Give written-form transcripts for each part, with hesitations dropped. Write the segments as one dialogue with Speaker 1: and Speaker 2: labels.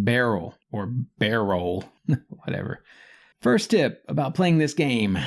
Speaker 1: BAROLL, or BAROLL, whatever. First tip about playing this game: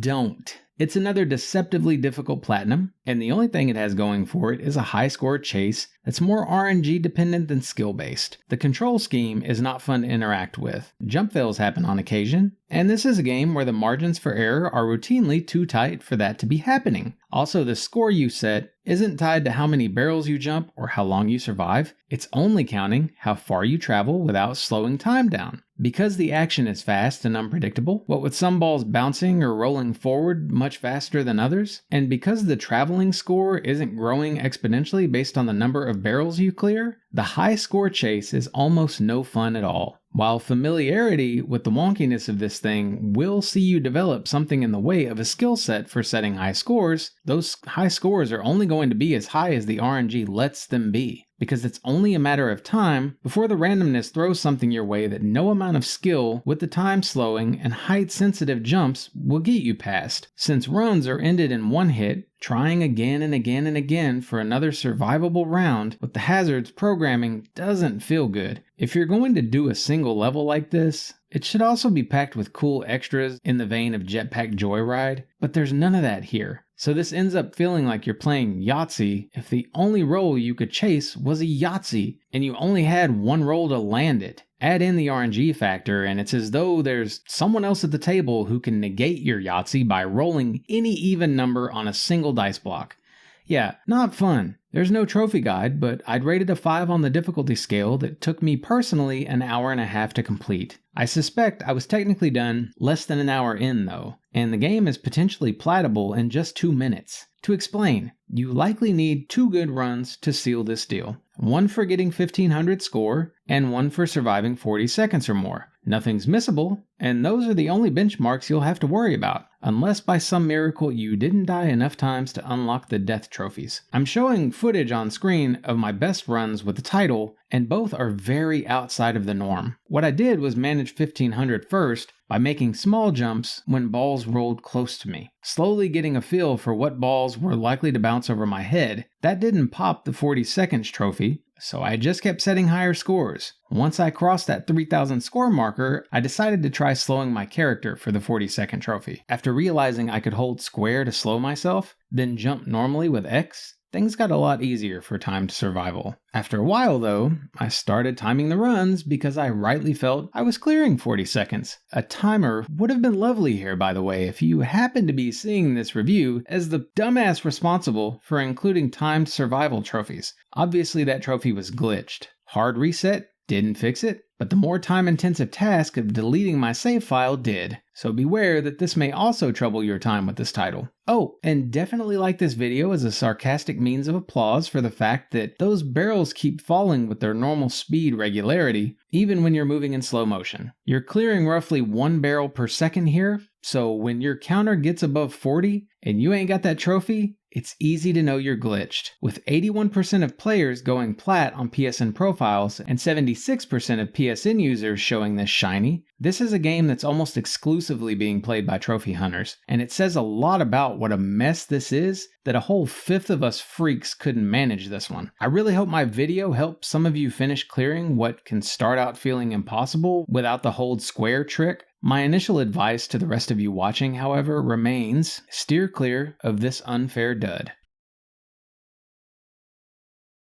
Speaker 1: don't. It's another deceptively difficult platinum, and the only thing it has going for it is a high score chase that's more RNG dependent than skill based. The control scheme is not fun to interact with. Jump fails happen on occasion, and this is a game where the margins for error are routinely too tight for that to be happening. Also, the score you set isn't tied to how many barrels you jump or how long you survive. It's only counting how far you travel without slowing time down. Because the action is fast and unpredictable, what with some balls bouncing or rolling forward much faster than others, and because the traveling score isn't growing exponentially based on the number of barrels you clear, the high score chase is almost no fun at all. While familiarity with the wonkiness of this thing will see you develop something in the way of a skill set for setting high scores, those high scores are only going to be as high as the RNG lets them be, because it's only a matter of time before the randomness throws something your way that no amount of skill with the time slowing and height sensitive jumps will get you past. Since runs are ended in one hit, trying again and again and again for another survivable round with the hazards programming doesn't feel good. If you're going to do a single level like this, it should also be packed with cool extras in the vein of Jetpack Joyride, but there's none of that here. So this ends up feeling like you're playing Yahtzee if the only roll you could chase was a Yahtzee, and you only had one roll to land it. Add in the RNG factor, and it's as though there's someone else at the table who can negate your Yahtzee by rolling any even number on a single dice block. Yeah, not fun. There's no trophy guide, but I'd rate it a 5 on the difficulty scale that took me personally an hour and a half to complete. I suspect I was technically done less than an hour in though, and the game is potentially platable in just 2 minutes. To explain, you likely need 2 good runs to seal this deal. One for getting 1500 score, and one for surviving 40 seconds or more. Nothing's missable, and those are the only benchmarks you'll have to worry about, unless by some miracle you didn't die enough times to unlock the death trophies. I'm showing footage on screen of my best runs with the title, and both are very outside of the norm. What I did was manage 1500 first by making small jumps when balls rolled close to me, slowly getting a feel for what balls were likely to bounce over my head. That didn't pop the 40 seconds trophy, so I just kept setting higher scores. Once I crossed that 3000 score marker, I decided to try slowing my character for the 40-second trophy. After realizing I could hold square to slow myself, then jump normally with X, things got a lot easier for timed survival. After a while though, I started timing the runs because I rightly felt I was clearing 40 seconds. A timer would have been lovely here, by the way, if you happen to be seeing this review as the dumbass responsible for including timed survival trophies. Obviously that trophy was glitched. Hard reset didn't fix it, but the more time-intensive task of deleting my save file did. So beware that this may also trouble your time with this title. Oh, and definitely like this video as a sarcastic means of applause for the fact that those barrels keep falling with their normal speed regularity, even when you're moving in slow motion. You're clearing roughly 1 barrel per second here, so when your counter gets above 40 and you ain't got that trophy, it's easy to know you're glitched. With 81% of players going plat on PSN profiles and 76% of PSN users showing this shiny, this is a game that's almost exclusively being played by trophy hunters, and it says a lot about what a mess this is that a whole 5th of us freaks couldn't manage this one. I really hope my video helped some of you finish clearing what can start out feeling impossible without the hold square trick. My initial advice to the rest of you watching, however, remains steer clear of this unfair dud.